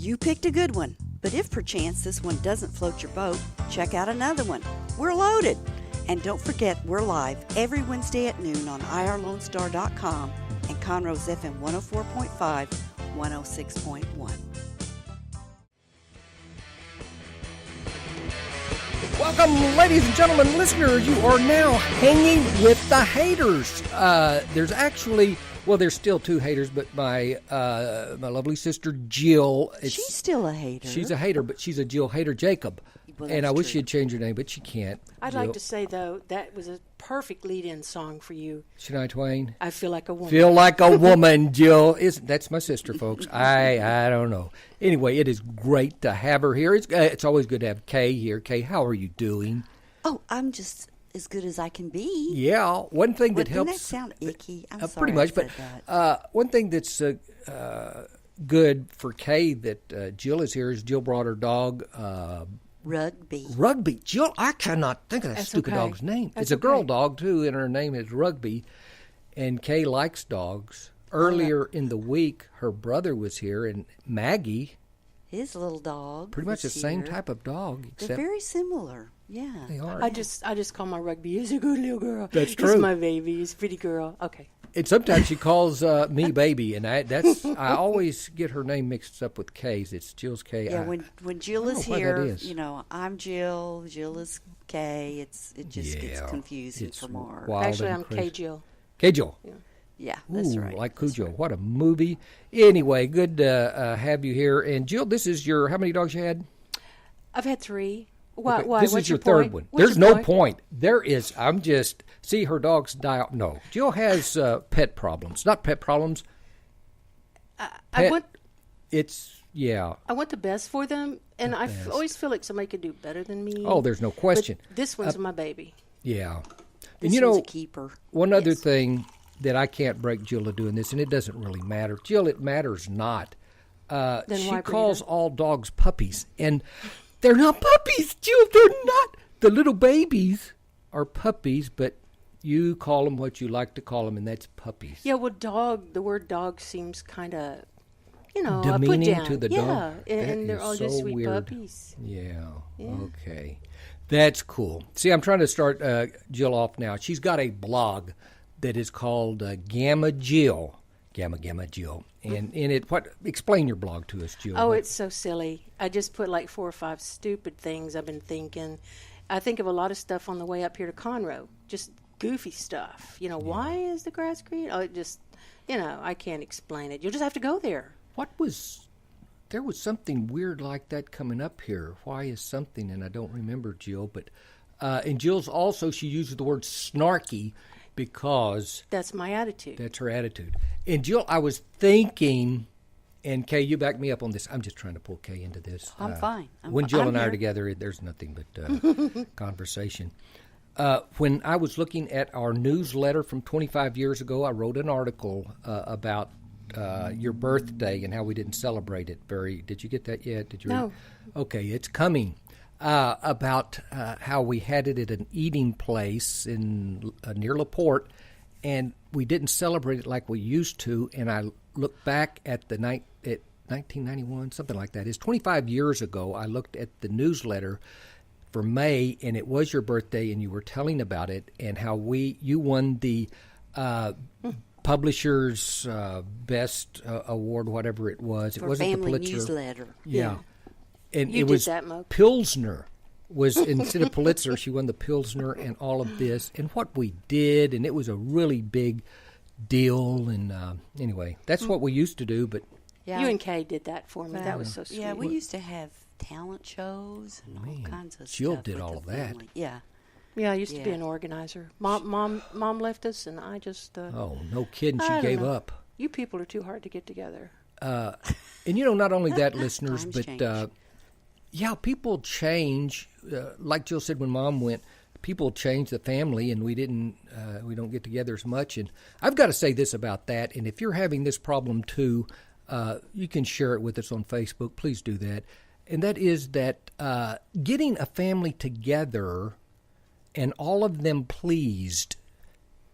You picked a good one, but if perchance this one doesn't float your boat, check out another one. We're loaded. And don't forget, we're live every Wednesday at noon on irlonestar.com and Conroe's FM 104.5, 106.1. Welcome, ladies and gentlemen, listeners. You are now hanging with the Hayters. There's actually, well, there's still two Hayters, but my lovely sister Jill. She's still a hater. She's a hater, but she's a Jill Hayter Jacob. Well, and I wish true. she'd change her name, but she can't. I'd Jill. like to say, though, that was a perfect lead-in song for you. Shania Twain? I feel like a woman. Feel like a woman, Jill. That's my sister, folks. I don't know. Anyway, it is great to have her here. It's always good to have Kay here. Kay, how are you doing? Oh, I'm just as good as I can be. Yeah, one thing that Didn't helps. that sound icky? I'm sorry. Pretty much, I said but that. one thing that's good for Kay that Jill is here is Jill brought her dog. Rugby. Jill, I cannot think of that That's stupid okay. dog's name. That's It's a girl okay. dog, too, and her name is Rugby. And Kay likes dogs. Earlier in the week, her brother was here, and Maggie, His little dog. pretty much the was same here. type of dog, They're except very similar. Yeah. they are. I just call my Rugby. He's a good little girl. That's He's true. my baby. He's a pretty girl. Okay. And sometimes she calls me baby, and I always get her name mixed up with Kay's. It's Jill's Kay. Yeah, when Jill I don't is know why that here, is. you know, I'm Jill. Jill is Kay. It just gets Yeah, confusing it's for Mark. wild Actually, and I'm crazy. K. Jill. Kay Jill. Yeah, that's Ooh, right. like That's Cujo. right. What a movie. Anyway, good to have you here. And Jill, this is your, how many dogs you had? I've had 3. Why? Okay, Why? this What's is your point? third one. What's There's your no point. There is, see her dogs die out. No. Jill has pet problems. Not pet problems. I want Yeah. I want the best for them, and I best. always feel like somebody could do better than me. Oh, there's no question. But this one's my baby. Yeah. This And you one's know, a keeper. one other Yes. thing that I can't break Jill of doing this, and it doesn't really matter. Jill, it matters not. Then She why breed calls her? all dogs puppies, and they're not puppies, Jill. They're not. The little babies are puppies, but you call them what you like to call them, and that's puppies. Yeah, well, the word dog seems kind of, a put Demeaning down. to the yeah, dog. and That they're is all just so sweet weird. puppies. Yeah. Yeah. Okay. That's cool. See, I'm trying to start Jill off now. She's got a blog that is called Gamma Jill. Gamma Jill. And in it, explain your blog to us, Jill. Oh, it's so silly. I just put like 4 or 5 stupid things I've been thinking. I think of a lot of stuff on the way up here to Conroe, just goofy stuff. Why is the grass green? Oh, it just, I can't explain it. You'll just have to go there. There was something weird like that coming up here. Why is something, and I don't remember, Jill, but, and Jill's also, she uses the word snarky because That's my attitude. that's her attitude. And Jill, I was thinking, and Kay, you back me up on this. I'm just trying to pull Kay into this. I'm fine. When Jill I'm and I are here. together, there's nothing but conversation. When I was looking at our newsletter from 25 years ago, I wrote an article about your birthday and how we didn't celebrate it. Did you get that yet? Did you? No. Okay, it's coming. About how we had it at an eating place in near LaPorte, and we didn't celebrate it like we used to. And I looked back at at 1991, something like that. It's 25 years ago. I looked at the newsletter for May, and it was your birthday, and you were telling about it and how you won the publisher's best award, whatever it was. It For wasn't the family Pulitzer. newsletter. Yeah. And You it did was that, Mo. Pilsner was instead of Pulitzer, she won the Pilsner and all of this and what we did, and it was a really big deal. And anyway, that's what we used to do. But Yeah. You and Kay did that for me. That was so sweet. Yeah, we used to have talent shows and all kinds of Jill stuff. did with all the of that. family. Yeah. Yeah, I used to be Yeah. an organizer. Mom left us, and I just. oh, no kidding, I she don't gave know. up. You people are too hard to get together. And not only that, listeners, Times but change. yeah, people change. Like Jill said, when Mom went, people change the family, and we don't get together as much. And I've got to say this about that. And if you're having this problem too, you can share it with us on Facebook. Please do that. And that is that getting a family together and all of them pleased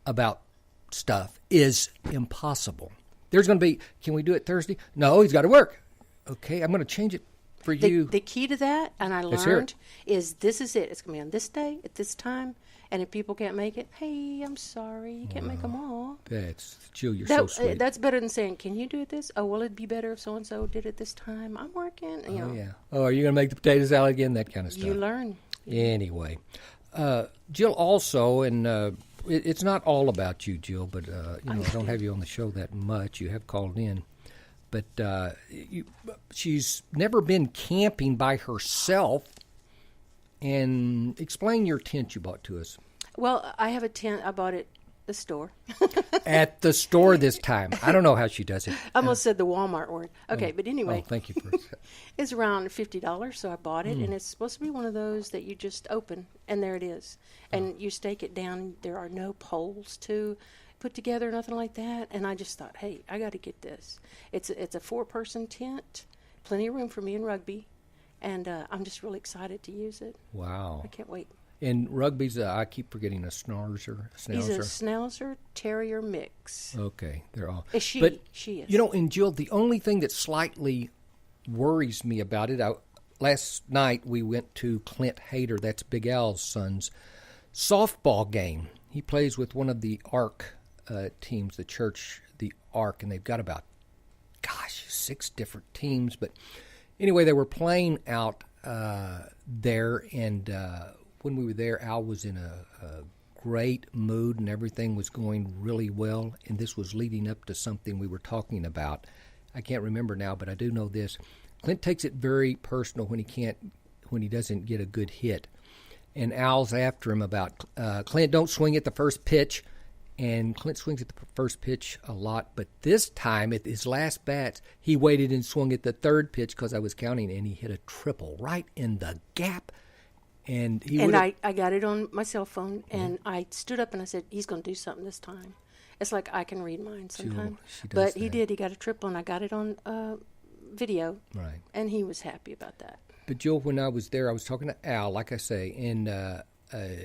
about stuff is impossible. There's going to be, can we do it Thursday? No, he's got to work. Okay, I'm going to change it for The, you. the key to that, and I Let's hear learned, it. is this is it. It's going to be on this day, at this time. And if people can't make it, hey, I'm sorry. You can't make them all. Jill, you're so That, sweet. that's better than saying, can you do it this? Oh, well, it'd be better if so-and-so did it this time. I'm working. You know, Yeah. Oh, are you going to make the potato salad again? That kind of stuff. you learn. Anyway, Jill also, and it's not all about you, Jill, but I don't have you on the show that much. You have called in. But she's never been camping by herself. And explain your tent you bought to us. Well, I have a tent. I bought it at the store. At the store this time. I don't know how she does it. I almost said the Walmart word. Okay, but anyway. Oh, thank you for that. It's around $50, so I bought it, and it's supposed to be one of those that you just open, and there it is. And you stake it down. There are no poles to put together, nothing like that. And I just thought, hey, I got to get this. It's a 4-person tent, plenty of room for me and Rugby, and I'm just really excited to use it. Wow. I can't wait. And Rugby's, I keep forgetting, a schnauzer. He's a Schnauzer Terrier mix. Okay, they're all. She is. You know, and Jill, the only thing that slightly worries me about it, last night we went to Clint Hayter, that's Big Al's son's, softball game. He plays with one of the ARC teams, the church, the ARC, and they've got about, 6 different teams. But anyway, they were playing out there, and when we were there, Al was in a great mood, and everything was going really well, and this was leading up to something we were talking about. I can't remember now, but I do know this. Clint takes it very personal when he doesn't get a good hit. And Al's after him about, Clint, don't swing at the first pitch. And Clint swings at the first pitch a lot. But this time, at his last bats, he waited and swung at the third pitch because I was counting, and he hit a triple right in the gap. And I got it on my cell phone, and I stood up and I said, he's going to do something this time. It's like I can read minds sometimes. She does but that. he did. He got a triple, and I got it on video. Right. And he was happy about that. But, Jill, when I was there, I was talking to Al, like I say, and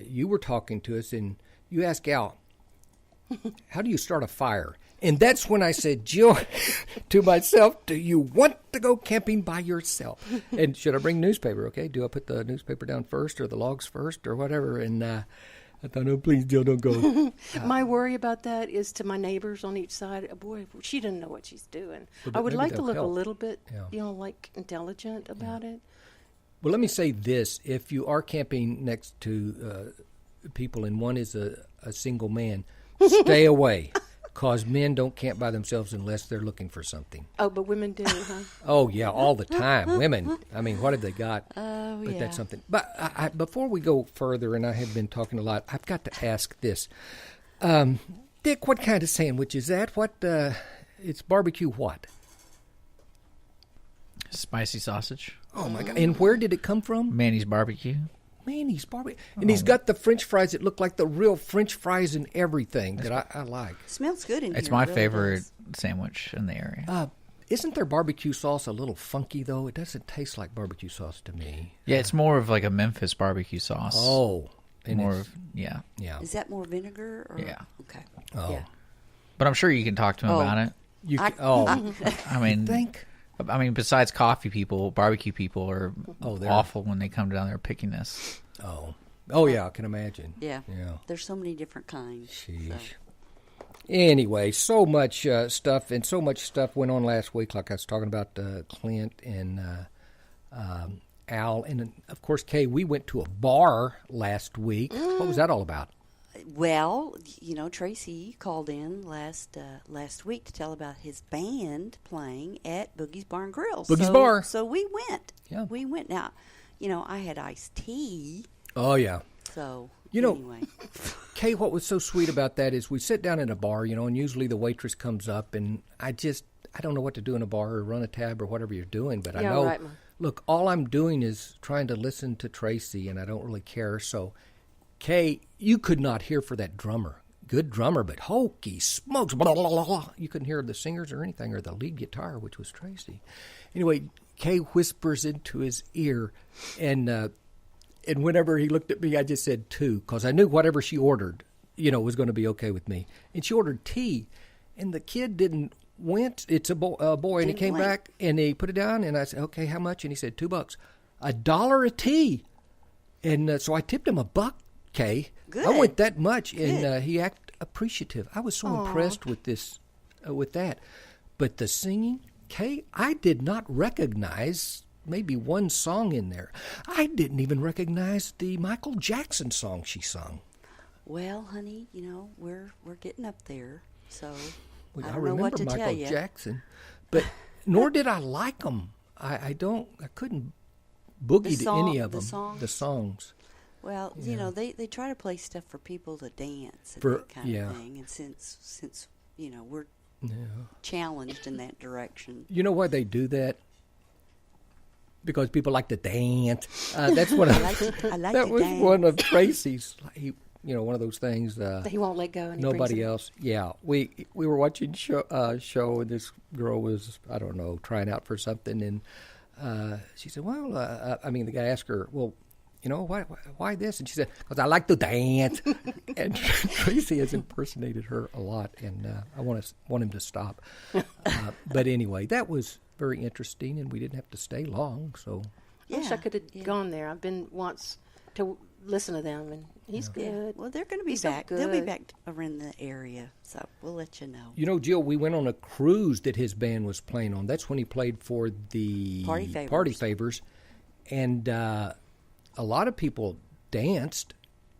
you were talking to us, and you asked Al, how do you start a fire? And that's when I said, Jill, to myself, do you want to go camping by yourself? And should I bring newspaper, okay? Do I put the newspaper down first or the logs first or whatever? And I thought, no, please, Jill, don't go. My worry about that is to my neighbors on each side. Boy, she doesn't know what she's doing. I would maybe like to they'll look help. a little bit, Yeah. like intelligent about it. Well, let me say this. If you are camping next to people and one is a single man, stay away, because men don't camp by themselves unless they're looking for something. Oh, but women do, huh? Oh, yeah, all the time. Women, I mean, what have they got? Oh, But yeah. that's something. But I, before we go further, and I have been talking a lot, I've got to ask this. Dick, what kind of sandwich is that? It's barbecue what? Spicy sausage. Oh, my God. And where did it come from? Manny's barbecue. Manny's barbecue. And he's got the French fries that look like the real French fries and everything that I like. Smells good in here. It's my it really favorite does. sandwich in the area. Isn't their barbecue sauce a little funky, though? It doesn't taste like barbecue sauce to me. Yeah, it's more of like a Memphis barbecue sauce. Oh. And more it's- of yeah. Yeah. Is that more vinegar? Or? Yeah. Okay. Oh. Yeah. But I'm sure you can talk to him Oh. about it. You can, I mean, think? I mean, besides coffee people, barbecue people are they're- awful when they come down there picking this. Oh, yeah, I can imagine. Yeah. Yeah. There's so many different kinds. Sheesh. So. Anyway, so much stuff, and so much stuff went on last week, like I was talking about Clint and Al. And, of course, Kay, we went to a bar last week. What was that all about? Well, Tracy called in last week to tell about his band playing at Boogie's Bar and Grill. Boogie's Bar. So we went. Yeah. We went. Now, I had iced tea. Oh, yeah. So, anyway. anyway. Kay, what was so sweet about that is we sit down in a bar, and usually the waitress comes up, and I don't know what to do in a bar or run a tab or whatever you're doing, but I Yeah, know, right, Ma. look, all I'm doing is trying to listen to Tracy, and I don't really care. So, Kay, you could not hear for that drummer. Good drummer, but hokey smokes, blah, blah, blah, blah. You couldn't hear the singers or anything, or the lead guitar, which was Tracy. Anyway, Kay whispers into his ear, and whenever he looked at me, I just said 2, because I knew whatever she ordered, was going to be okay with me. And she ordered tea. And the kid didn't went. It's a boy, and he came back, and he put it down, and I said, okay, how much? And he said, $2. $1 a tea. And so I tipped him $1, Kay. Good. I went that much, and he acted appreciative. I was so impressed with this, with that. But the singing, Kay, I did not recognize maybe one song in there. I didn't even recognize the Michael Jackson song she sung. Well, honey, we're getting up there, so Well, I I don't know what remember to Michael tell you. Jackson, but nor did I like them. I couldn't boogie to any of them. The songs. Well, they try to play stuff for people to dance and For- that kind yeah. of thing. And since we're challenged in that direction. You know why they do that? Because people like to dance. That's one of I like that to was dance. one of Tracy's. One of those things. That he won't let go. And he brings Nobody it. else. Yeah, we were watching show, and this girl was, I don't know, trying out for something, and she said, "Well, the guy asked her, well, why this?" And she said, "Because I like to dance." And Tracy has impersonated her a lot, and I want him to stop. But anyway, that was very interesting, and we didn't have to stay long. So I wish I could have gone there. I've been once to listen to them, and he's good. Well, they're going to be He's so back. They'll be good. back around the area, so we'll let you know. Jill, we went on a cruise that his band was playing on. That's when he played for the Party Favors, and a lot of people danced.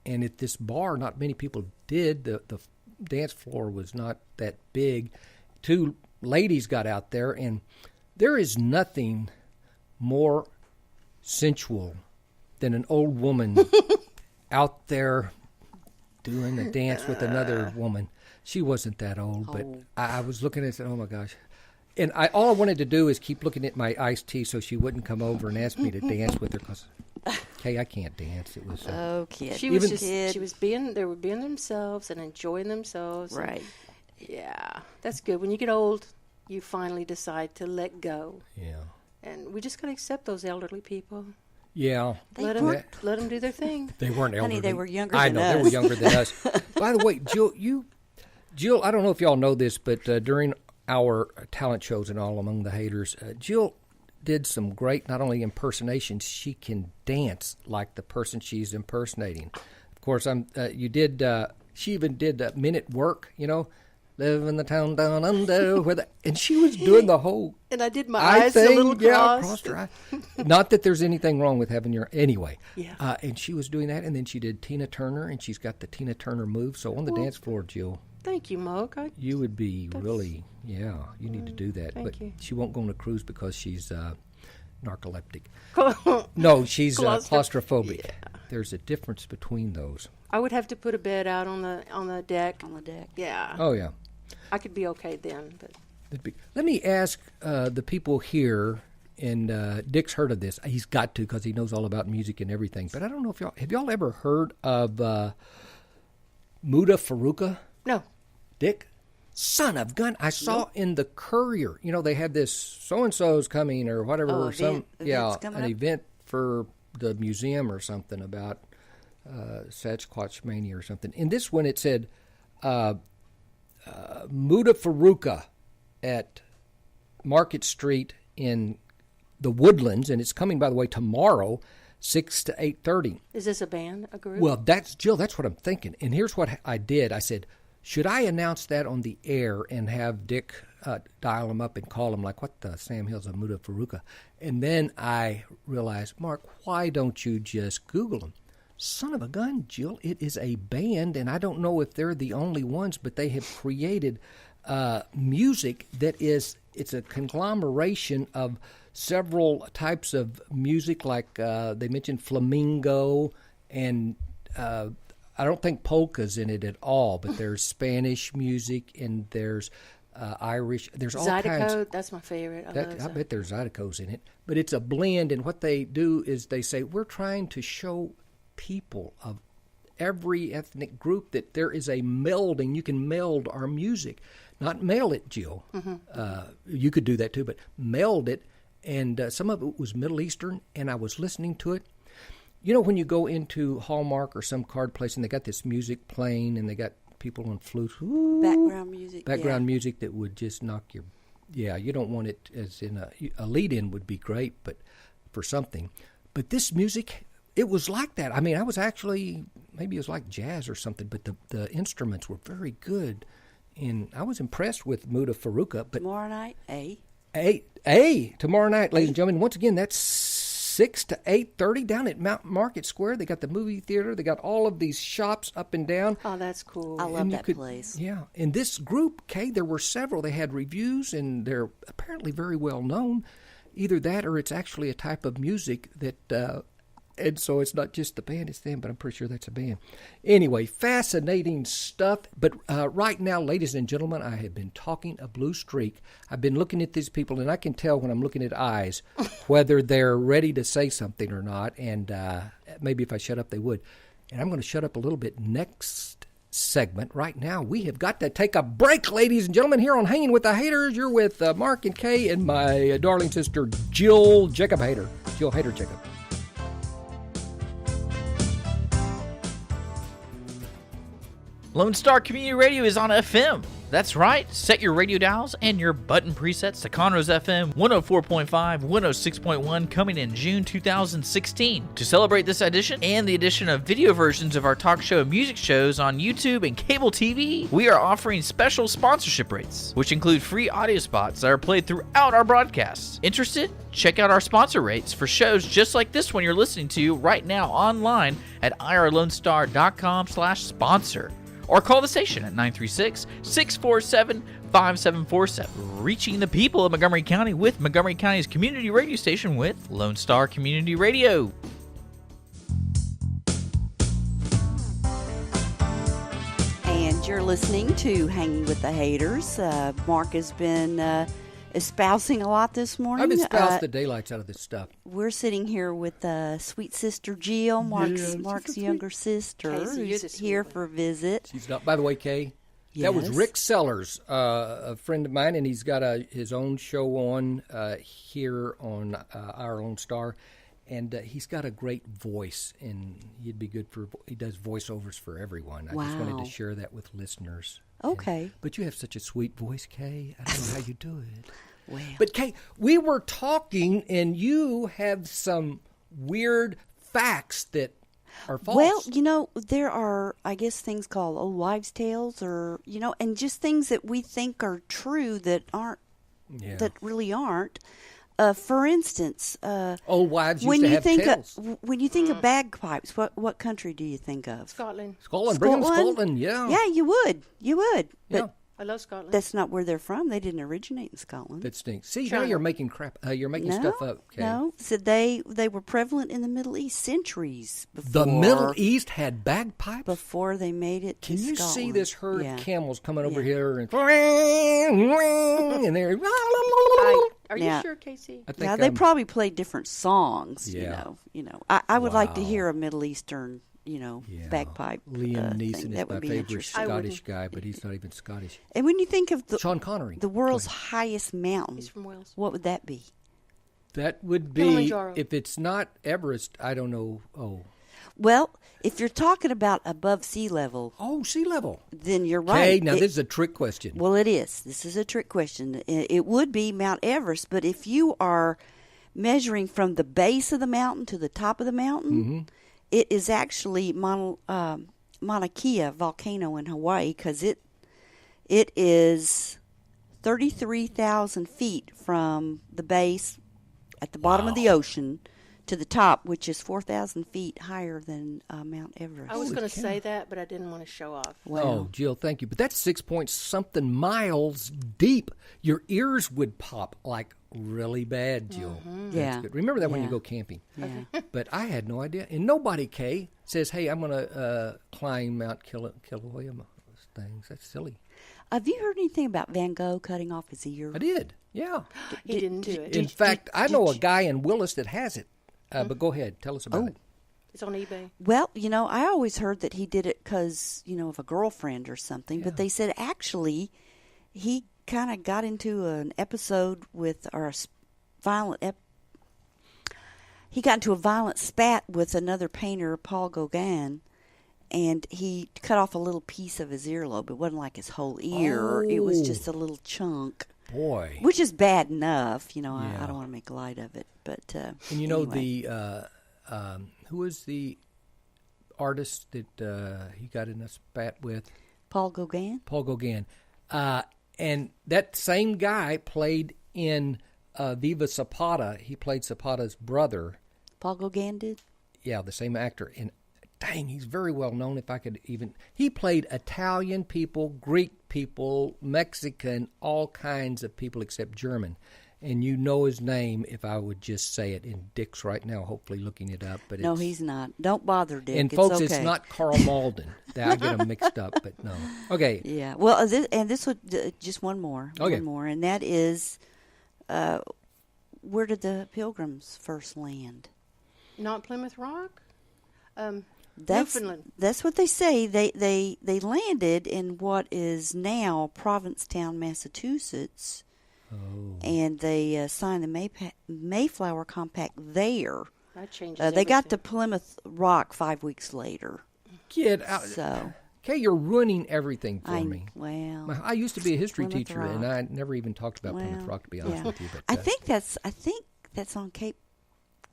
And at this bar, not many people did. The dance floor was not that big. 2 ladies got out there, and there is nothing more sensual than an old woman out there doing a dance with another woman. She wasn't that old, but I was looking at it and said, oh my gosh. And all I wanted to do is keep looking at my iced tea so she wouldn't come over and ask me to dance with her, because, okay, I can't dance. It was Kid. She was Kid. she was being themselves and enjoying themselves. and- Right. yeah, that's good. When you get old, you finally decide to let go, yeah. and we just got to accept those elderly people. Yeah. Let them do their thing. They weren't elderly. Honey, they were younger I than know, us. they were younger than us. By the way, Jill, I don't know if y'all know this, but during our talent shows and all among the Hayters, Jill did some great, not only impersonations, she can dance like the person she's impersonating. Of course, she even did Men at Work, live in the town down under, and she was doing the whole And I did my eye eyes thing, a little crossed. crossed her eye. Not that there's anything wrong with having your anyway. Yeah. And she was doing that, and then she did Tina Turner, and she's got the Tina Turner move. So on the dance floor, Jill, Thank you, Moke. you would be really, you need to do that. Thank but you. she won't go on a cruise because she's narcoleptic. I No, she's Claustrophobic. claustrophobic. There's a difference between those. would have to put a bed out on the deck. On the deck. Yeah, Oh yeah. I could be okay then, but Let me ask the people here, and Dick's heard of this. He's got to, because he knows all about music and everything. But I don't know if have y'all ever heard of Muda Faruqa? no. Dick? Son of gun. I saw in the Courier, they had this so-and-so's coming or whatever. Oh, events coming an up? event for the museum or something about Sasquatch Mania or something. In this one it said Muda Faruqa at Market Street in the Woodlands, and it's coming, by the way, tomorrow, 6 to 8:30. Is this a band, a group? Well, Jill, that's what I'm thinking. And here's what I did. I said, should I announce that on the air and have Dick dial him up and call him like, what the Sam Hill's of Muda Faruqa? And then I realized, Mark, why don't you just Google them? Son of a gun, Jill, it is a band, and I don't know if they're the only ones, but they have created music that it's a conglomeration of several types of music, like they mentioned flamingo, and I don't think polka's in it at all, but there's Spanish music, and there's Irish. There's all kinds. Zydeco, that's my favorite. I bet there's Zydeco's in it. But it's a blend, and what they do is they say, we're trying to show people of every ethnic group that there is a melding. You can meld our music. Not mail it, Jill. Mm-hmm. You could do that too, but meld it. And some of it was Middle Eastern, and I was listening to it. When you go into Hallmark or some card place and they got this music playing and they got people on flutes. Ooh, Background music. background music that would just knock your. Yeah, you don't want it as in a lead-in would be great, but for something. But this music, it was like that. I mean, I was actually, maybe it was like jazz or something, but the instruments were very good. And I was impressed with Muda Faruqa. But Tomorrow night, tomorrow night, ladies and gentlemen. Once again, that's 6 to 8:30 down at Mount Market Square. They got the movie theater. They got all of these shops up and down. Oh, that's cool. I love And you that could- place. Yeah. In this group, Kay, there were several. They had reviews, and they're apparently very well known. Either that or it's actually a type of music that, and so it's not just the band, it's them, but I'm pretty sure that's a band. Anyway, fascinating stuff. But right now, ladies and gentlemen, I have been talking a blue streak. I've been looking at these people, and I can tell when I'm looking at eyes whether they're ready to say something or not. And maybe if I shut up, they would. And I'm going to shut up a little bit next segment. Right now, we have got to take a break, ladies and gentlemen, here on Hanging with the Hayters. You're with Mark and Kay and my darling sister, Jill Jacob Hayter. Jill Hayter Jacob. Lone Star Community Radio is on FM. That's right. Set your radio dials and your button presets to Conroe's FM 104.5, 106.1 coming in June 2016. To celebrate this edition and the addition of video versions of our talk show and music shows on YouTube and cable TV, we are offering special sponsorship rates, which include free audio spots that are played throughout our broadcasts. Interested? Check out our sponsor rates for shows just like this one you're listening to right now online at irlonestar.com/sponsor. Or call the station at 936-647-5747. Reaching the people of Montgomery County with Montgomery County's community radio station with Lone Star Community Radio. And you're listening to Hanging with the Hayters. Mark has been espousing a lot this morning. I've espoused the daylights out of this stuff. We're sitting here with sweet sister Jill, Mark's younger sister, Casey, you're who's the sweet here one. for a visit. She's not, by the way, Kay. That was Yes. Rick Sellers, a friend of mine, and he's got his own show on here on Our Lone Star, and he's got a great voice, and he'd be good for. He does voiceovers for everyone. I just wanted Wow. to share that with listeners. Okay. But you have such a sweet voice, Kay. I don't know how you do it. Well, But Kay, we were talking, and you have some weird facts that are false. well, there are, I guess, things called old wives' tales, or and just things that we think are true that aren't, yeah. that really aren't. For instance, Old wives used when to you have think tails. when you think of bagpipes, what country do you think of? Scotland. Scotland, bring them to Scotland, yeah. Yeah, you would, but Yeah. I love Scotland. that's not where they're from. They didn't originate in Scotland. That stinks. See, now China. you're making crap. You're making stuff up. Okay. No, so they were prevalent in the Middle East centuries before. The Middle East had bagpipes. Before they made it to Can you see Scotland. this herd Yeah. of camels coming over Yeah. here and they're Are you Now- sure, Casey? I think Yeah, they I'm- probably played different songs. Yeah. I would like to Wow. hear a Middle Eastern, yeah. bagpipe. Liam thing. Neeson That is would my be favorite interesting. I Scottish wouldn't. guy, but he's not even Scottish. And when you think of Sean Connery. the world's highest mountain, He's from Wales. what would that be? That would be, Kilimanjaro. if it's not Everest, I don't know. Well, if you're talking about above sea level, Sea level. then you're Okay, right. now It- this is a trick question. Well, it is. This is a trick question. It would be Mount Everest, but if you are measuring from the base of the mountain to the top of the mountain, it is actually Mauna Kea volcano in Hawaii, because it is 33,000 feet from the base at the bottom of the ocean to the top, which is 4,000 feet higher than Mount Everest. I was Holy going to cow. say that, but I didn't want to show off. Oh, Jill, thank you. But that's 6-point-something miles deep. Your ears would pop like really bad, Jill. That's Yeah. good. Remember that when you Yeah. go camping. Yeah. But I had no idea. And nobody, Kay, says, hey, I'm going to climb Mount Kilauea things. That's silly. Have you heard anything about Van Gogh cutting off his ear? I did, yeah. He didn't do it. In fact, I know a guy in Willis that has it. But go ahead. Tell us about it. It's on eBay. Well, I always heard that he did it because, of a girlfriend or something. But they said actually he kind of got into an episode with, or a he got into a violent spat with another painter, Paul Gauguin. and he cut off a little piece of his earlobe. It wasn't like his whole ear. It was just a little chunk. Boy. Which is bad enough. I Yeah. don't want to make light of it. But And anyway. who was the artist that he got in a spat with? Paul Gauguin? Paul Gauguin. And that same guy played in Viva Zapata. He played Zapata's brother. Paul Gauguin did? Yeah, the same actor. And dang, he's very well known. If I could even... He played Italian people, Greek people, Mexican, all kinds of people except German. And you know his name if I would just say it. And Dick's right now hopefully looking it up. But No, he's not. Don't bother, Dick. And it's folks, okay. it's not Carl Malden. I get them mixed up, but no. Okay. Yeah. Well, this would just one more. Okay. One more. And that is, where did the Pilgrims first land? Not Plymouth Rock? Newfoundland. That's what they say. They landed in what is now Provincetown, Massachusetts. Oh. And they signed the Mayflower Compact there. That changes They got everything. to Plymouth Rock 5 weeks later. Get out. So Okay, you're ruining everything for me. Well, I used to be a history Plymouth teacher, Rock. and I never even talked about Plymouth Rock, to be honest with you. But I think that's on Cape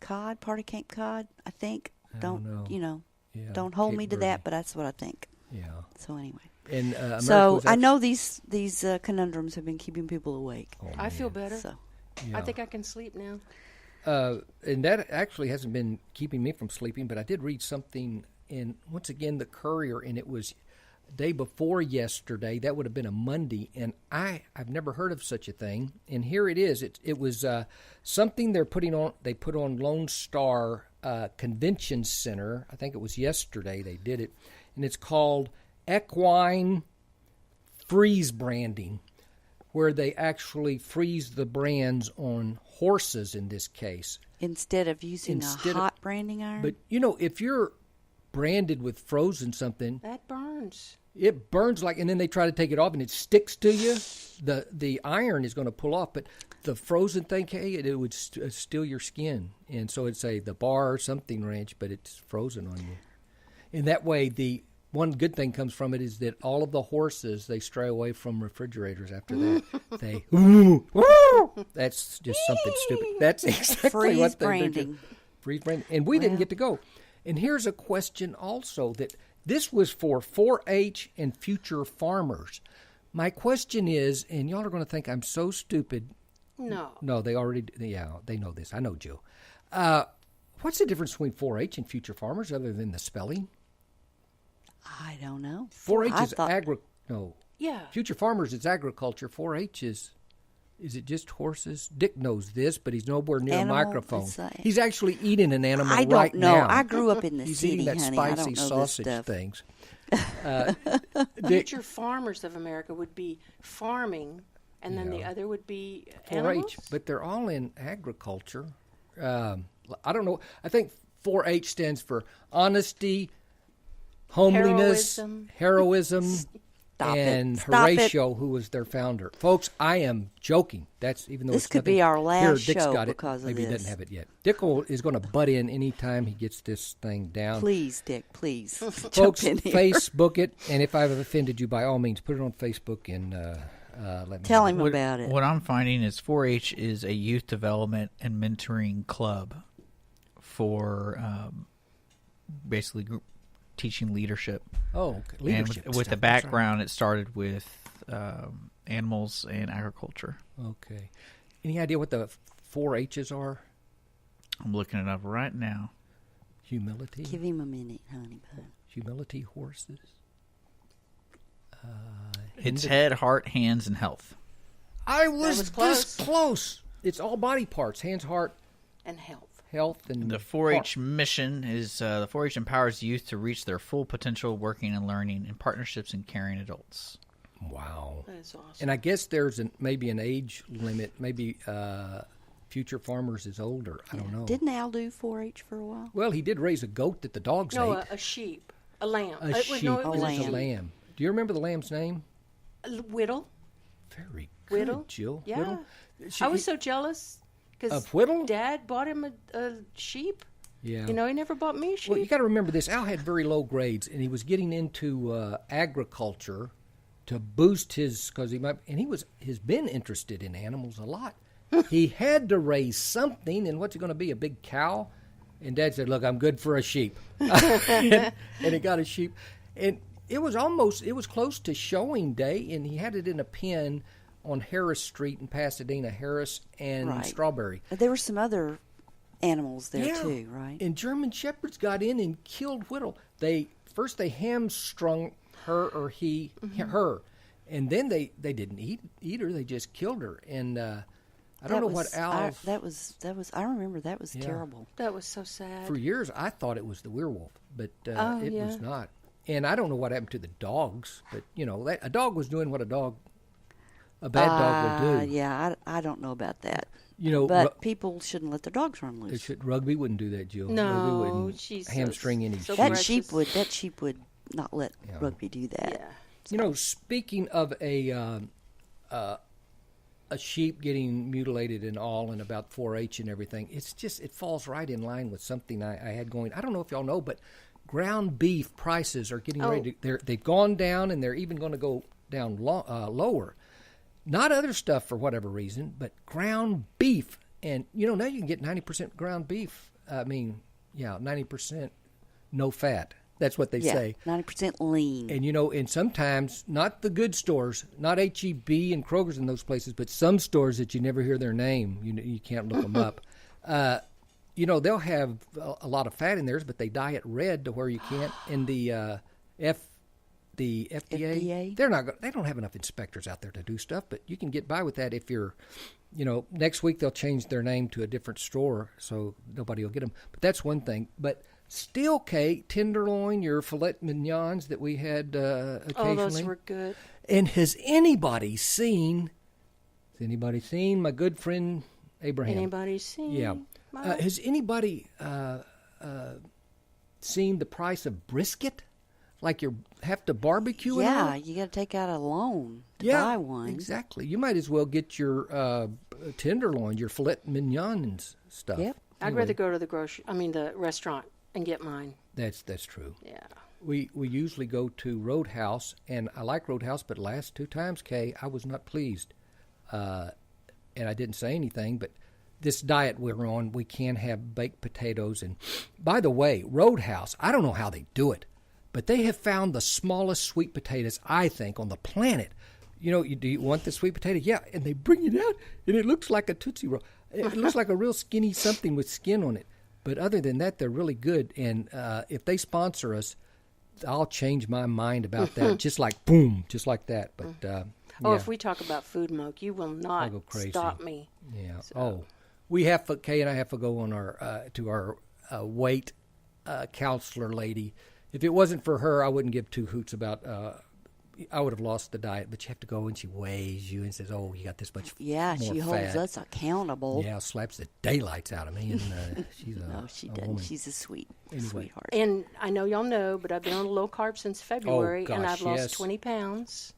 Cod, part of Cape Cod. I think. don't know. Yeah, Don't hold Cape me to Verde. that, but that's what I think. Yeah. So anyway. And America So was I know these conundrums have been keeping people awake. Oh, I feel man. better. So Yeah. I think I can sleep now. And that actually hasn't been keeping me from sleeping, but I did read something in, once again, the Courier, and it was day before yesterday. That would have been a Monday, and I've never heard of such a thing. And here it is. It was something they put on Lone Star Convention Center. I think it was yesterday they did it, and it's called equine freeze branding, where they actually freeze the brands on horses in this case. instead of using a hot branding iron. But, if you're branded with frozen something, That burns. it burns and then they try to take it off and it sticks to you. The iron is going to pull off, but the frozen thing, it would steal your skin. And so it's the bar or something ranch, but it's frozen on you. And that way, the one good thing comes from it is that all of the horses, they stray away from refrigerators after that. They, that's just something stupid. That's exactly Freeze what they branding. do. Freeze branding. And we didn't get to go. And here's a question also that this was for 4-H and future farmers. My question is, and y'all are going to think I'm so stupid. No. No, they already, they know this. I know, Jill. What's the difference between 4-H and future farmers other than the spelling? I don't know. 4-H I is thought- Yeah. Future farmers is agriculture. 4-H is it just horses? Dick knows this, but he's nowhere near Animal, a microphone. it's like- He's actually eating an animal I don't right know. now. I grew up in the He's city, eating that honey. I spicy don't know sausage this stuff. things. Future farmers of America would be farming, and then the other would be 4-H, animals? but they're all in agriculture. I don't know. I think 4-H stands for honesty, homeliness, heroism, Stop and it. Stop it. Horatio, who was their founder. Folks, I am joking. That's even though This it's could be nothing- our last Here, Dick's show got it. because of Maybe he this. doesn't have it yet. Dick is going to butt in anytime he gets this thing down. Please, Dick, please. Folks, Jump in here. Facebook it, and if I've offended you, by all means, put it on Facebook and let me Tell know. him about it. What I'm finding is 4-H is a youth development and mentoring club for basically teaching leadership. Oh, okay. And Leadership with stuff, the that's right. background, it started with animals and agriculture. Okay. Any idea what the 4-H's are? I'm looking it up right now. Humility. Give him a minute, honey bun. Humility horses. It's head, heart, hands, and health. I was, was close. this close. It's all body parts: hands, heart, And health. health, and The 4-H heart. mission is the 4-H empowers youth to reach their full potential working and learning in partnerships and caring adults. Wow. That is awesome. And I guess there's maybe an age limit. Maybe future farmers is older. I don't know. Didn't Al do 4-H for a while? Well, he did raise a goat that the dogs No, ate. a sheep. A lamb. A It was- sheep. No, it Oh, was it was a a lamb. Do you remember the lamb's name? Whittle. Very good, Whittle. Jill. Yeah. Whittle? I was so jealous because Of Whittle? Dad bought him a sheep. Yeah. You know, he never bought me sheep. Well, you got to remember this. Al had very low grades, and he was getting into agriculture to boost his, because he's been interested in animals a lot. He had to raise something, and what's it going to be? A big cow? And Dad said, "Look, I'm good for a sheep," and he got a sheep, and it was close to showing day, and he had it in a pen on Harris Street in Pasadena, Harris and Strawberry. There were some other animals there too, right? And German Shepherds got in and killed Whittle. They hamstrung her or her, and then they didn't eat her. They just killed her. And I don't know what Al. That was. I remember that was terrible. That was so sad. For years, I thought it was the werewolf, but it was not. And I don't know what happened to the dogs, but a dog was doing what a bad dog will do. Yeah, I don't know about that. But people shouldn't let their dogs run loose. Rugby wouldn't do that, Jill. No, Rugby wouldn't she's hamstring any so sheep. That sheep would not let Rugby do that. Yeah. Speaking of a sheep getting mutilated and all, and about 4-H and everything, it falls right in line with something I had going. I don't know if y'all know, but ground beef prices are getting ready to. They've gone down, and they're even going to go down lower. Not other stuff for whatever reason, but ground beef. And, now you can get 90% ground beef. 90% no fat. That's what they say. 90% lean. And, and sometimes, not the good stores, not H-E-B and Kroger's and those places, but some stores that you never hear their name, you can't look them up. They'll have a lot of fat in theirs, but they dye it red to where you can't. And the FDA, they don't have enough inspectors out there to do stuff, but you can get by with that if you're, next week they'll change their name to a different store, so nobody will get them. But that's one thing. But still, Kate, tenderloin, your filet mignons that we had occasionally. Oh, those were good. And has anybody seen my good friend Abraham? Anybody seen? Yeah. Has anybody seen the price of brisket? Like you have to barbecue it? Yeah, you got to take out a loan to buy one. Exactly. You might as well get your tenderloin, your filet mignon and stuff. Yep. I'd rather go to the restaurant and get mine. That's true. Yeah. We usually go to Roadhouse, and I like Roadhouse, but last 2 times, Kay, I was not pleased. And I didn't say anything, but this diet we're on, we can have baked potatoes. And by the way, Roadhouse, I don't know how they do it, but they have found the smallest sweet potatoes, I think, on the planet. Do you want the sweet potato? Yeah, and they bring it out, and it looks like a Tootsie Roll. It looks like a real skinny something with skin on it. But other than that, they're really good. And if they sponsor us, I'll change my mind about that. Just like that. But if we talk about food, Moke, you will not stop me. Yeah. So. Kay and I have to go on our weight counselor lady. If it wasn't for her, I wouldn't give 2 hoots about. I would have lost the diet, but you have to go and she weighs you and says, "Oh, you got this much." Yeah, more she holds fat. us accountable. Yeah, slaps the daylights out of me, and she's no, she doesn't. Woman. She's a sweetheart. And I know y'all know, but I've been on low carb since February, and I've lost 20 pounds.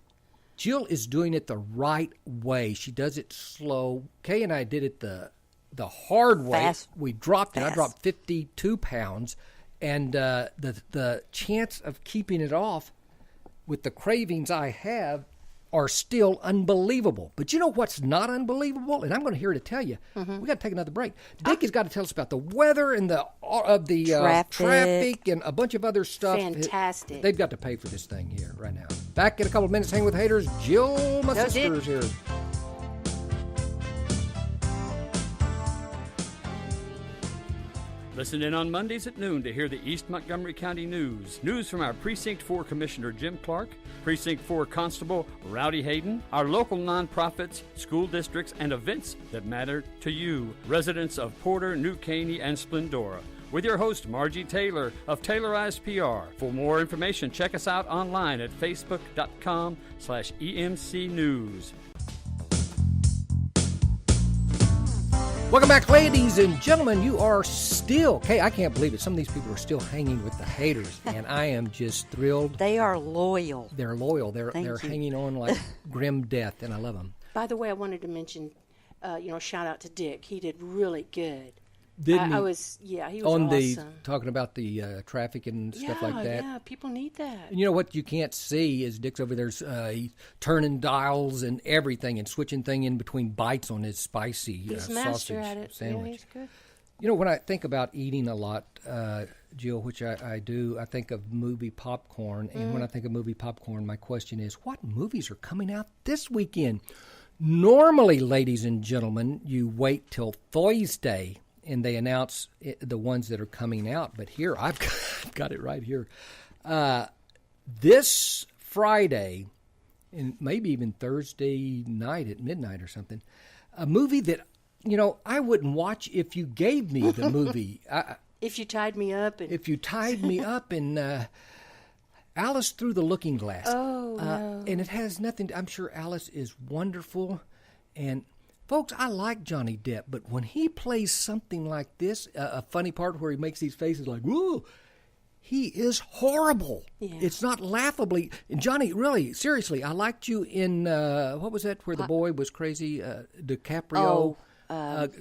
Jill is doing it the right way. She does it slow. Kay and I did it the hard way. We dropped it. I dropped 52 pounds, and the chance of keeping it off with the cravings I have are still unbelievable. But you know what's not unbelievable? And I'm going to hear to tell you. Mm-hmm. We got to take another break. Dick has got to tell us about the weather and the traffic and a bunch of other stuff. Fantastic. They've got to pay for this thing here right now. Back in a couple of minutes, hang with Hayters. Jill, my sister, is here. Listen in on Mondays at noon to hear the East Montgomery County news. News from our Precinct 4 Commissioner Jim Clark, Precinct 4 Constable Rowdy Hayden, our local nonprofits, school districts, and events that matter to you, residents of Porter, New Caney, and Splendora. With your host, Margie Taylor of Taylorized PR. For more information, check us out online at facebook.com/EMC News. Welcome back, ladies and gentlemen. You are still, Kay, I can't believe it. Some of these people are still hanging with the Hayters, and I am just thrilled. They are loyal. They're loyal. They're hanging on like grim death, and I love them. By the way, I wanted to mention, shout out to Dick. He did really good Didn't I he? was, yeah, he was On awesome. talking about the traffic and stuff like that. Yeah, people need that. And you know what you can't see is Dick's over there's he's turning dials and everything and switching thing in between bites on his spicy He's sausage master at it. sandwich. Yeah, he's good. You know, when I think about eating a lot, Jill, which I do, I think of movie popcorn. And when I think of movie popcorn, my question is, what movies are coming out this weekend? Normally, ladies and gentlemen, you wait till Thursday and they announce the ones that are coming out. But here, I've got it right here. This Friday, and maybe even Thursday night at midnight or something, a movie that, you know, I wouldn't watch if you gave me the movie. If you tied me up. And... If you tied me up in Alice Through the Looking Glass. Oh, no. And it has nothing I'm sure Alice is wonderful. And, folks, I like Johnny Depp, but when he plays something like this, a funny part where he makes these faces like, whoa, he is horrible. Yeah. It's not laughably. And Johnny, really, seriously, I liked you in, what was that, where the boy was crazy? DiCaprio.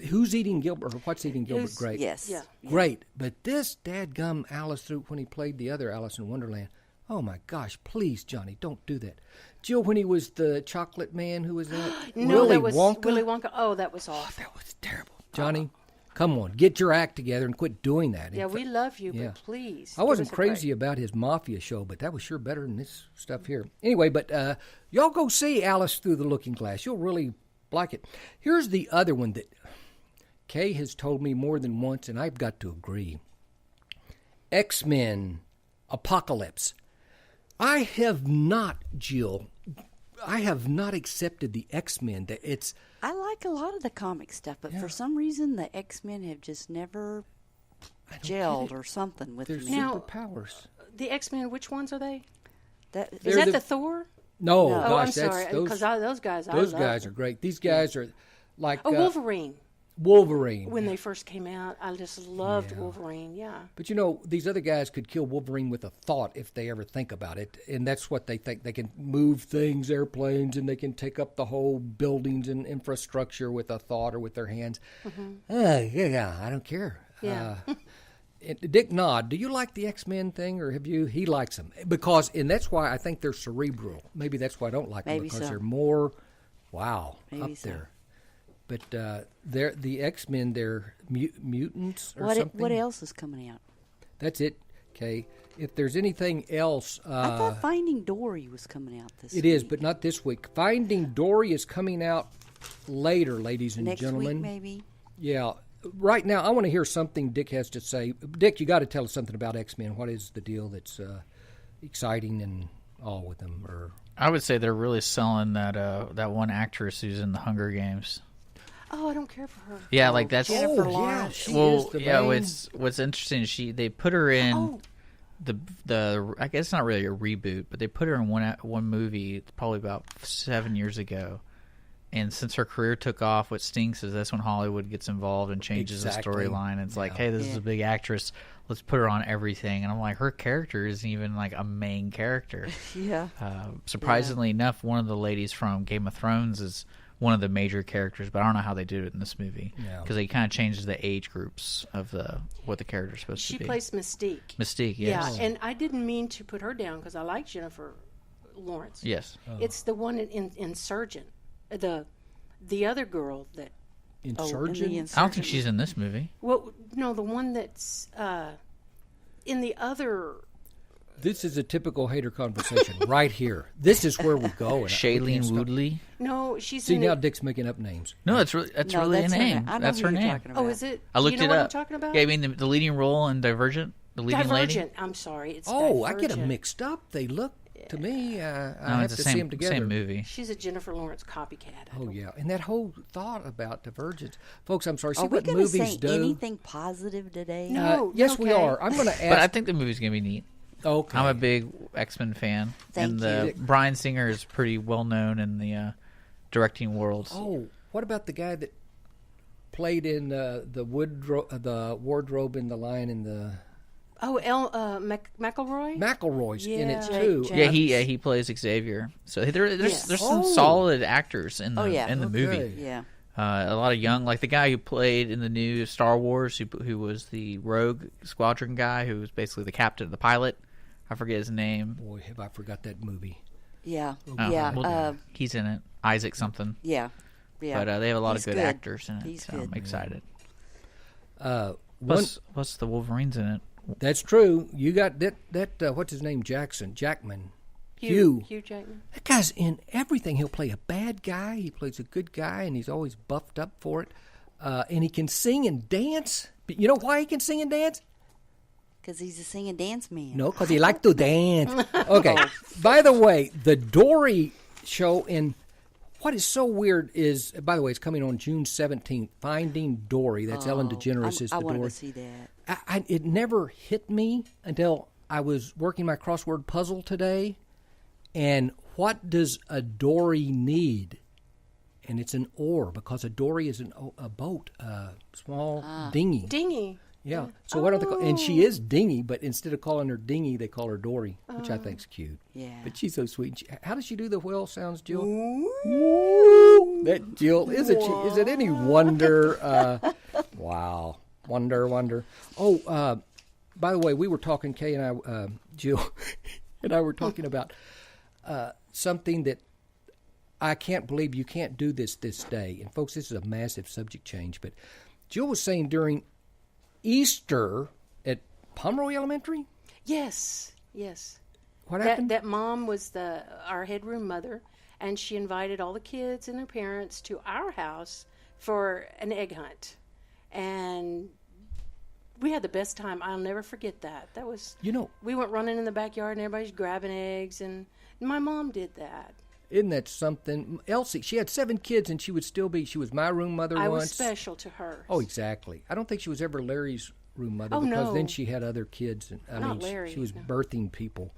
Who's Eating Gilbert, or What's Eating Gilbert? Great. Yes. Yeah. Great. But this dadgum Alice through when he played the other Alice in Wonderland, oh my gosh, please, Johnny, don't do that. Jill, when he was the chocolate man, who was that? No, Willy that was Wonka? Willy Wonka. Oh, that was awful. That was terrible. Johnny, come on, get your act together and quit doing that. Yeah, we love you, Yeah. but please. I wasn't give us a break. crazy about his mafia show, but that was sure better than this stuff here. Anyway, but y'all go see Alice Through the Looking Glass. You'll really like it. Here's the other one that Kay has told me more than once, and I've got to agree. X-Men Apocalypse. I have not, Jill, I have not accepted the X-Men. It's I like a lot of the comic stuff, but for some reason the X-Men have just never gelled or something with their me. Now- superpowers. The X-Men, which ones are they? That, Is They're that the- the Thor? No, No. gosh, Oh, I'm that's sorry, those. because those guys, I Those love guys them. are great. These guys are like Oh, Wolverine. Wolverine. When they first came out, I just loved Wolverine. Yeah. But you know, these other guys could kill Wolverine with a thought if they ever think about it. And that's what they think. They can move things, airplanes, and they can take up the whole buildings and infrastructure with a thought or with their hands. Yeah, I don't care. Yeah. Dick Nod, do you like the X-Men thing, or have you? He likes them and that's why I think they're cerebral. Maybe that's why I don't like them, Maybe because so. they're more, Maybe up so. there. But they're the X-Men. They're mutants or something. What else is coming out? That's it. Okay. If there's anything else, I thought Finding Dory was coming out this week. it is, but not this week. Finding Dory is coming out later, ladies and next gentlemen. week maybe. Yeah. Right now, I want to hear something Dick has to say. Dick, you got to tell us something about X-Men. What is the deal that's exciting and all with them? Or I would say they're really selling that that one actress who's in the Hunger Games. Oh, I don't care for her. Yeah, like that's Jennifer yeah, Lawrence. she well, is the yeah. main. What's interesting is they put her in Oh. the I guess it's not really a reboot, but they put her in one movie probably about 7 years ago. And since her career took off, what stinks is that's when Hollywood gets involved and changes Exactly. the storyline. It's like, Yeah. hey, this is a big actress. Let's put her on everything. And I'm like, her character isn't even like a main character. Yeah. Surprisingly enough, one of the ladies from Game of Thrones is one of the major characters, but I don't know how they did it in this movie Yeah. because they kind of changed the age groups of what the character's supposed She to be. plays Mystique. Mystique, yes. Yeah, and I didn't mean to put her down because I like Jennifer Lawrence. Yes. It's the one in Insurgent. The other girl that... Insurgent. I don't think she's in this movie. Well, no, the one that's in the other... This is a typical hater conversation right here. This is where we go. and we Shailene can't stop. Woodley. No, she's See, in now the... Dick's making up names. No, that's really No, a that's her name. name. I know That's who her you're name. talking about. Oh, is it? I looked you know it what up. I'm talking about? Yeah, I mean the leading role in Divergent, the leading lady. Divergent. I'm sorry. It's Oh, I get them Divergent. mixed up. They look to me. I No, have it's to the see them same together. same movie. She's a Jennifer Lawrence copycat. Oh yeah, and that whole thought about divergence, folks. I'm sorry. See Are we what going to movies say do. anything positive today? No. Yes, we okay. are. I'm going to But I ask. think the movie's gonna be neat. Okay. I'm a big X-Men fan, Thank and the you. Bryan Singer is pretty well known in the directing world. Oh, what about the guy that played in the wardrobe in The Lion and the Oh, McElroy? McElroy's in it Yeah. too? Jack- Yeah, he plays Xavier. So there's Yes. some Oh. solid actors in the Oh, yeah. in the movie. Okay. Yeah. A lot of young, like the guy who played in the new Star Wars, who was the Rogue Squadron guy, who was basically the captain, the pilot. I forget his name. Boy, have I forgot that movie. Yeah. Oh, Yeah. well, he's in it. Isaac something. Yeah. Yeah. But they have a lot He's of good actors in it, He's so good. I'm excited. One, Plus the Wolverines in it. that's true. You got that what's his name? Jackman. Hugh Jackman. That guy's in everything. He'll play a bad guy. He plays a good guy, and he's always buffed up for it. And he can sing and dance. But you know why he can sing and dance? Because he's a sing and dance man. No, because he likes to dance. Okay. By the way, the Dory show in what is so weird is, by the way, it's coming on June 17th. Finding Dory. That's Ellen DeGeneres is the I Dory. wanted to see that. It never hit me until I was working my crossword puzzle today. And what does a dory need? And it's an oar, because a dory is a boat, a small dinghy. Dinghy. Yeah. So why don't they call? And she is Dingy, but instead of calling her Dingy, they call her Dory, which I think's cute. Yeah. But she's so sweet. How does she do the whale sounds, Jill? Ooh. That Jill is it any wonder? Wow, wonder. Oh, by the way, we were talking. Kay and I, Jill, and I were talking about something that I can't believe you can't do this day. And folks, this is a massive subject change. But Jill was saying during Easter at Conroe Elementary? Yes. What happened? That mom was our headroom mother, and she invited all the kids and their parents to our house for an egg hunt. And we had the best time. I'll never forget that. That was, we went running in the backyard and everybody's grabbing eggs, and my mom did that. Isn't that something? Elsie, she had 7 kids, and she was my room mother once. I was special to her. Oh, exactly. I don't think she was ever Larry's room mother, Oh, because no. then she had other kids. And, Not Larry, she was no. birthing people.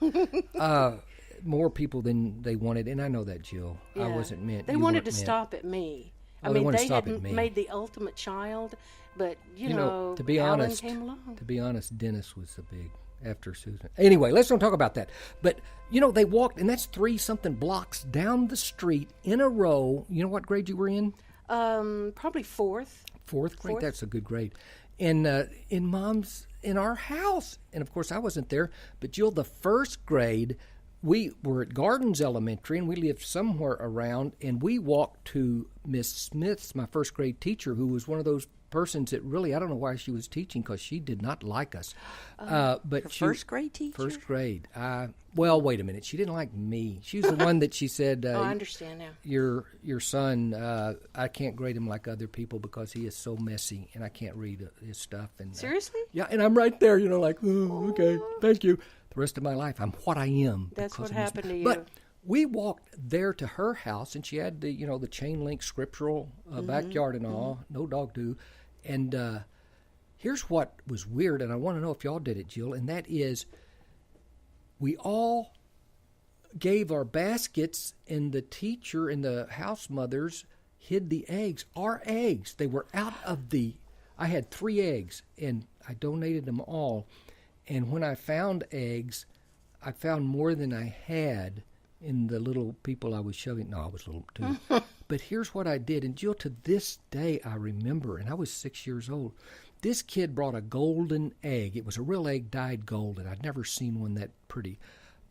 More people than they wanted, and I know that, Jill. I Yeah. wasn't meant. They you wanted weren't to meant. stop at me. Oh, they wanted to stop at had me. made the ultimate child, but You know, to be Alan honest, came along. Dennis was the big after Susan. Anyway, let's don't talk about that. But they walked, and that's 3-something blocks down the street in a row. You know what grade you were in? Probably fourth. Fourth grade. Fourth. That's a good grade. And in our house, and of course I wasn't there. But Jill, the first grade, we were at Gardens Elementary, and we lived somewhere around, and we walked to Miss Smith's, my first grade teacher, who was one of those persons that really, I don't know why she was teaching, because she did not like us. But Her she, first grade teacher? First grade. Well, wait a minute. She didn't like me. She was the one that she said, I understand now. your son, I can't grade him like other people because he is so messy, and I can't read his stuff. And Seriously? yeah, and I'm right there, like, oh, okay, thank you. The rest of my life, I'm what I am. That's because what of his- happened to you. But we walked there to her house, and she had the the chain link scriptural backyard and all. No dog do. And here's what was weird, and I want to know if y'all did it, Jill, and that is we all gave our baskets, and the teacher and the house mothers hid the eggs. Our eggs, they were out of I had 3 eggs, and I donated them all. And when I found eggs, I found more than I had in the little people I was shoving. No, I was little too. But here's what I did. And Jill, to this day, I remember, and I was 6 years old. This kid brought a golden egg. It was a real egg dyed golden. I'd never seen one that pretty.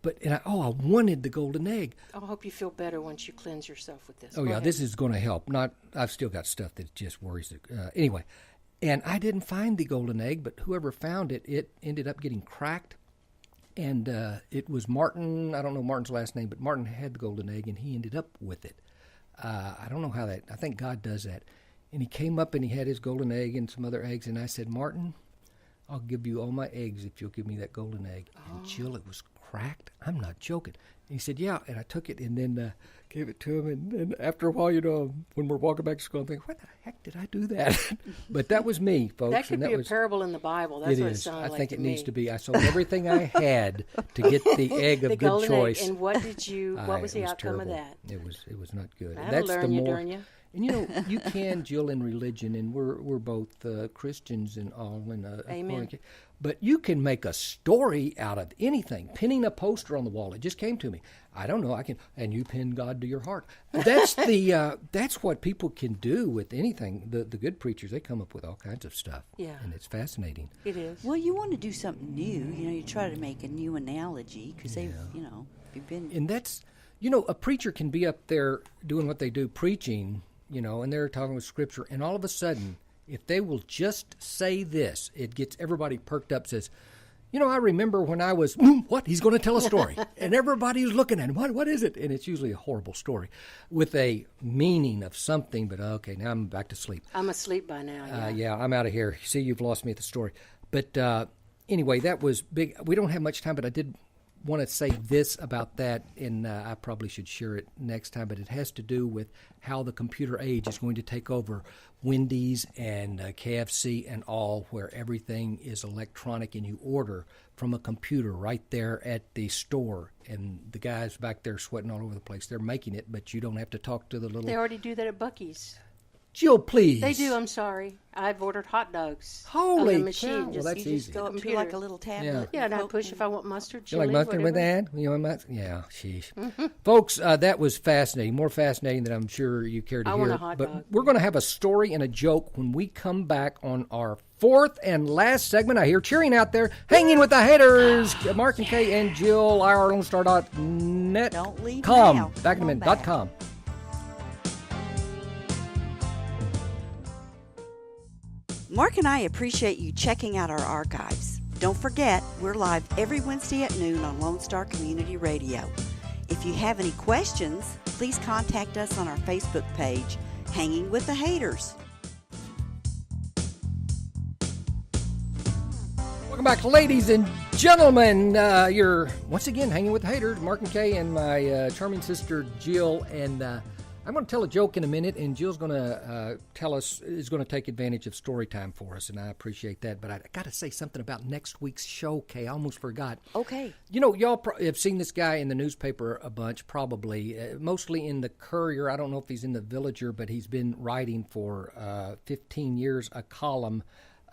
But I wanted the golden egg. I hope you feel better once you cleanse yourself with this. Oh, Go yeah, ahead. this is going to help. I've still got stuff that just worries. Anyway, and I didn't find the golden egg, but whoever found it, it ended up getting cracked. And it was Martin. I don't know Martin's last name, but Martin had the golden egg, and he ended up with it. I don't know how that. I think God does that. And he came up, and he had his golden egg and some other eggs. And I said, Martin, I'll give you all my eggs if you'll give me that golden egg. And Jill, it was cracked. I'm not joking. And he said, yeah. And I took it and then gave it to him. And after a while, when we're walking back to school, I'm thinking, what the heck did I do that? But that was me, folks. That could and be a parable in the Bible. That's it what is. it sounded I like think to it me. needs to be. I sold everything I had to get the egg of The good golden choice. egg. And what did you? What was it the outcome terrible. of that? It was not good. That'll That's learn the you, more. darn you. And you can, Jill, in religion, and we're both Christians and all, and Amen. But you can make a story out of anything. Pinning a poster on the wall. It just came to me. I don't know. I can, and you pin God to your heart. That's that's what people can do with anything. The good preachers, they come up with all kinds of stuff. Yeah. And it's fascinating. It is. Well, you want to do something new. You try to make a new analogy because they've been. And that's, a preacher can be up there doing what they do, preaching, and they're talking with Scripture, and all of a sudden, if they will just say this, it gets everybody perked up, says, I remember when I was, what? He's going to tell a story. And everybody's looking at him. What is it? And it's usually a horrible story with a meaning of something, but okay, now I'm back to sleep. I'm asleep by now, yeah. I'm out of here. See, you've lost me at the story. But anyway, that was big. We don't have much time, but I did want to say this about that, and I probably should share it next time, but it has to do with how the computer age is going to take over Wendy's and KFC and all, where everything is electronic and you order from a computer right there at the store, and the guys back there sweating all over the place. They're making it, but you don't have to talk to the little... They already do that at Buc-ee's. Jill, please. They do, I'm sorry. I've ordered hot dogs. Holy on the machine. cow. Well, that's you easy. just Go up to computer. like a little tablet. Yeah, and I push if I want mustard, You chili, like mustard with whatever. that? You want mustard? Yeah, sheesh. Folks, that was fascinating. More fascinating than I'm sure you care to I hear. want a hot but dog. we're going to have a story and a joke when we come back on our fourth and last segment. I hear cheering out there. Hanging with the Hayters. Mark and Kay and Jill, IRLoneStar.net. Don't leave com. now. Back in a Come on minute. back. .com. Mark and I appreciate you checking out our archives. Don't forget, we're live every Wednesday at noon on Lone Star Community Radio. If you have any questions, please contact us on our Facebook page, Hanging with the Hayters. Welcome back, ladies and gentlemen. You're once again hanging with the Hayters, Mark and Kay, and my charming sister Jill. And I'm going to tell a joke in a minute, and Jill's going to is going to take advantage of story time for us, and I appreciate that. But I got to say something about next week's show, Kay. I almost forgot. Okay. Y'all have seen this guy in the newspaper a bunch, probably, mostly in the Courier. I don't know if he's in the Villager, but he's been writing for 15 years a column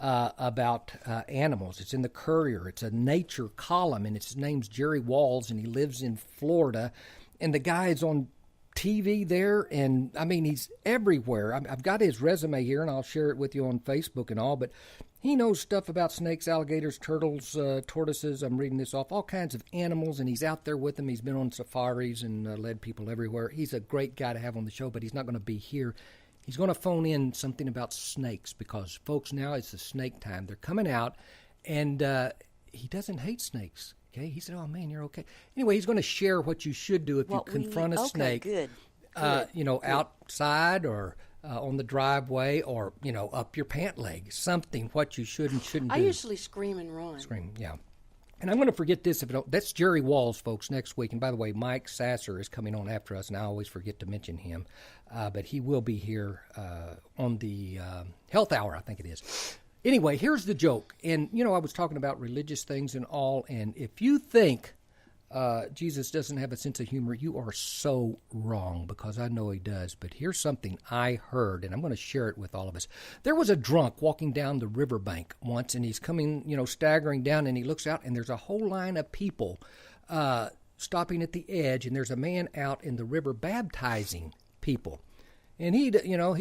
about animals. It's in the Courier. It's a nature column, and his name's Jerry Walls, and he lives in Florida. And the guy is on TV there, and I mean, he's everywhere. I've got his resume here, and I'll share it with you on Facebook and all, but he knows stuff about snakes, alligators, turtles, tortoises. I'm reading this off, all kinds of animals, and he's out there with them. He's been on safaris and led people everywhere. He's a great guy to have on the show, but he's not going to be here. He's going to phone in something about snakes because, folks, now it's the snake time. They're coming out, and he doesn't hate snakes. Okay, he said, "Oh man, you're okay." Anyway, he's going to share what you should do if you confront a snake. Good. Outside or on the driveway, or up your pant leg. Something what you should and shouldn't do. I usually scream and run. Scream, yeah. And I'm going to forget this if I don't. That's Jerry Walls, folks, next week. And by the way, Mike Sasser is coming on after us, and I always forget to mention him. But he will be here on the Health Hour, I think it is. Anyway, here's the joke. And, I was talking about religious things and all, and if you think Jesus doesn't have a sense of humor, you are so wrong, because I know he does. But here's something I heard, and I'm going to share it with all of us. There was a drunk walking down the riverbank once, and he's coming, staggering down, and he looks out, and there's a whole line of people stopping at the edge, and there's a man out in the river baptizing people. And he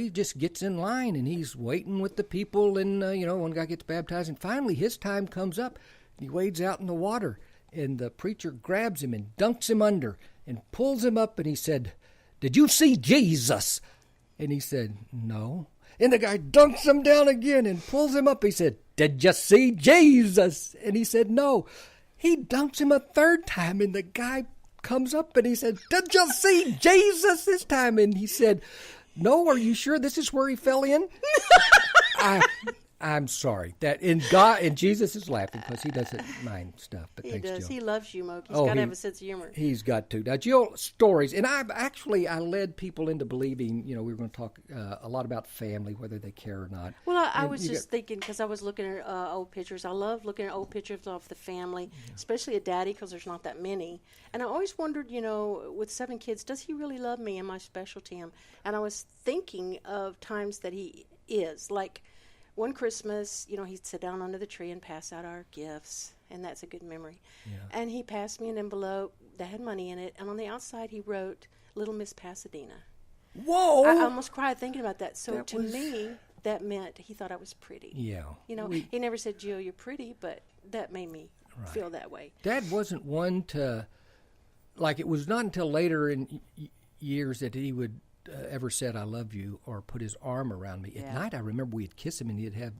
just gets in line, and he's waiting with the people, and, one guy gets baptized, and finally his time comes up, and he wades out in the water, and the preacher grabs him and dunks him under and pulls him up, and he said, "Did you see Jesus?" And he said, "No." And the guy dunks him down again and pulls him up. He said, "Did you see Jesus?" And he said, "No." He dunks him a third time, and the guy comes up, and he said, "Did you see Jesus this time?" And he said, "No, are you sure this is where he fell in?" I'm sorry. And Jesus is laughing because he doesn't mind stuff. But He thanks, does. Jill. He loves you, Moke. He's got to have a sense of humor. He's got to. Now, Jill, stories. And I led people into believing, we were going to talk a lot about family, whether they care or not. Well, I was just thinking, because I was looking at old pictures. I love looking at old pictures of the family, especially a daddy, because there's not that many. And I always wondered, with 7 kids, does he really love me? Am I special to him? And I was thinking of times that he is. Like one Christmas, he'd sit down under the tree and pass out our gifts, and that's a good memory. Yeah. And he passed me an envelope that had money in it, and on the outside he wrote Little Miss Pasadena. Whoa! I almost cried thinking about that. So That to was- me, that meant he thought I was pretty. Yeah. You know, he never said, Jill, you're pretty, but that made me feel that way. Dad wasn't one to, like, it was not until later in years that he would ever said, I love you, or put his arm around me. At night, I remember we'd kiss him, and he'd have,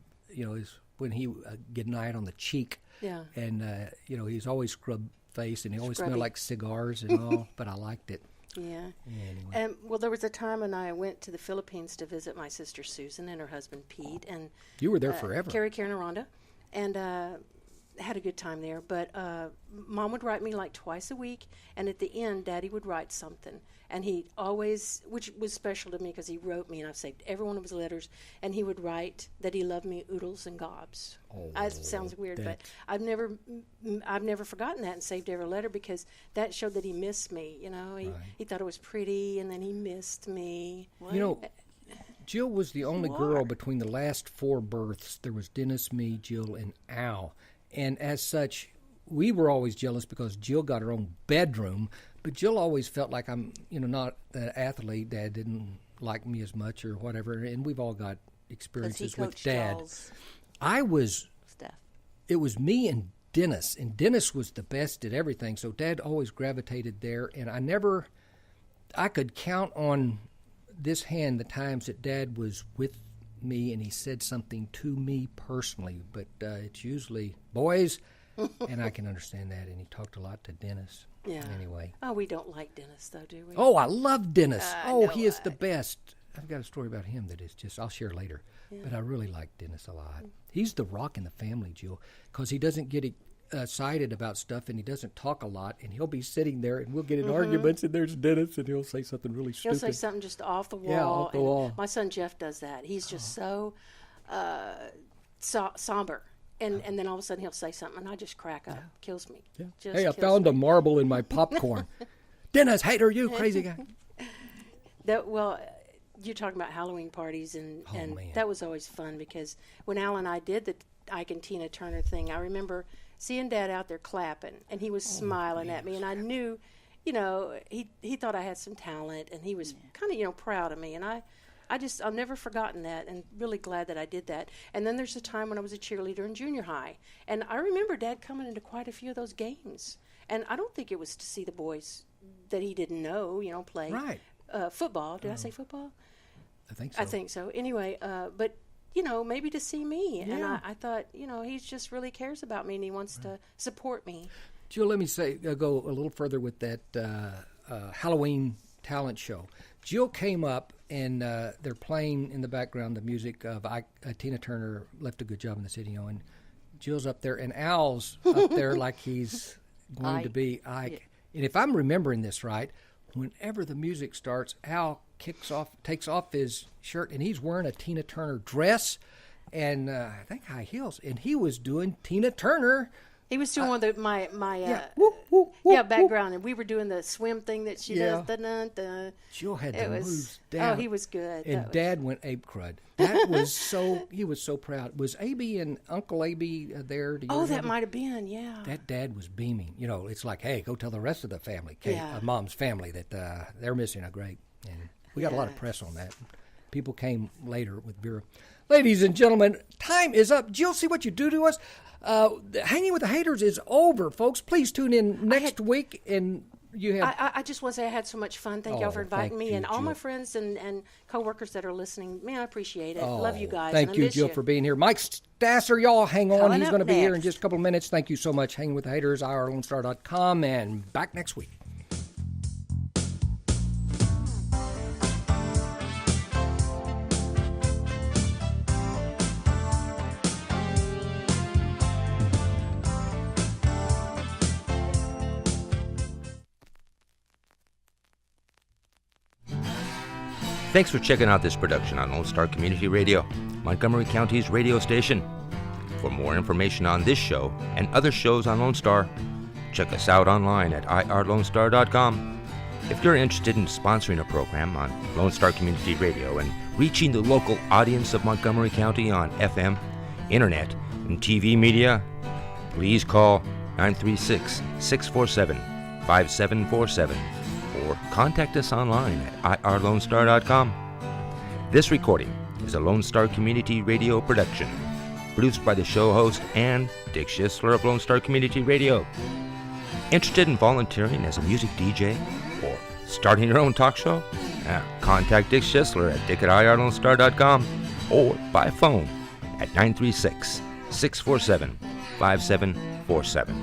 when he get night on the cheek. Yeah. And, he's always scrubbed face, and he always Scrubby. smelled like cigars and all, but I liked it. Yeah. Anyway. Well, there was a time when I went to the Philippines to visit my sister Susan and her husband Pete, and You were there forever. Carrie, Karen, and Rhonda, and had a good time there. But Mom would write me like twice a week, and at the end, Daddy would write something, and he always, which was special to me because he wrote me, and I've saved every one of his letters, and he would write that he loved me oodles and gobs. It sounds weird, but I've never forgotten that and saved every letter because that showed that he missed me. He thought it was pretty, and then he missed me. Jill was the only girl between the last 4 births. There was Dennis, me, Jill, and Al. And as such, we were always jealous because Jill got her own bedroom, but Jill always felt like I'm, not an athlete. Dad didn't like me as much or whatever, and we've all got experiences with Dad. It was me and Dennis, and Dennis was the best at everything, so Dad always gravitated there, and I could count on this hand the times that Dad was with me and he said something to me personally, but it's usually boys, and I can understand that, and he talked a lot to Dennis. Yeah. Anyway. Oh, we don't like Dennis, though, do we? Oh, I love Dennis. He is the best. I've got a story about him that is just, I'll share later. Yeah. But I really like Dennis a lot. He's the rock in the family, Jill, because he doesn't get excited about stuff and he doesn't talk a lot. And he'll be sitting there and we'll get in arguments and there's Dennis and he'll say something really stupid. He'll say something just off the wall. Yeah, off the wall. My son Jeff does that. He's just so somber. And then all of a sudden he'll say something and I just crack up. Kills me. Yeah. Hey, I found a marble in my popcorn. Dennis Hayter, you crazy guy. You're talking about Halloween parties, and man. that was always fun because when Al and I did the Ike and Tina Turner thing, I remember seeing Dad out there clapping, and he was smiling at me, and I knew, he thought I had some talent, and he was kind of, proud of me, and I've never forgotten that, and really glad that I did that. And then there's a time when I was a cheerleader in junior high, and I remember Dad coming into quite a few of those games, and I don't think it was to see the boys that he didn't know, play. Right. Football. Did I say football? I think so. Anyway, but, maybe to see me. Yeah. And I thought, he just really cares about me and he wants to support me. Jill, let me go a little further with that Halloween talent show. Jill came up and they're playing in the background the music of Tina Turner, Left a Good Job in the City, and Jill's up there and Al's up there like he's going to be Ike. Yeah. And if I'm remembering this right, whenever the music starts, Al takes off his shirt, and he's wearing a Tina Turner dress and I think high heels, and he was doing Tina Turner. He was doing one of my background, and we were doing the swim thing that she does. Jill had the moves down. Oh, he was good. And Dad went ape crud. That was he was so proud. Was A.B. and Uncle A.B. there? Do you remember? That might have been, yeah. That Dad was beaming. It's like, hey, go tell the rest of the family, Mom's family, that they're missing a great. And we got a lot of press on that. People came later with Vera. Ladies and gentlemen, time is up. Jill, see what you do to us? Hanging with the Hayters is over, folks. Please tune in next week. And you have. I just want to say I had so much fun. Thank y'all for inviting me, and all my friends and coworkers that are listening. Man, I appreciate it. Love you guys. Thank you, Jill, for being here. Mike Stasser, y'all hang on. Coming He's going to be here in next. just a couple of minutes. Thank you so much. Hanging with the Hayters, irlonestar.com, and back next week. Thanks for checking out this production on Lone Star Community Radio, Montgomery County's radio station. For more information on this show and other shows on Lone Star, check us out online at irlonestar.com. If you're interested in sponsoring a program on Lone Star Community Radio and reaching the local audience of Montgomery County on FM, internet, and TV media, please call 936-647-2700. 5747 or contact us online at irlonestar.com. This recording is a Lone Star Community Radio production, produced by the show host and Dick Schisler of Lone Star Community Radio. Interested in volunteering as a music DJ or starting your own talk show? Contact Dick Schisler at dick@irlonestar.com or by phone at 936-647-5747.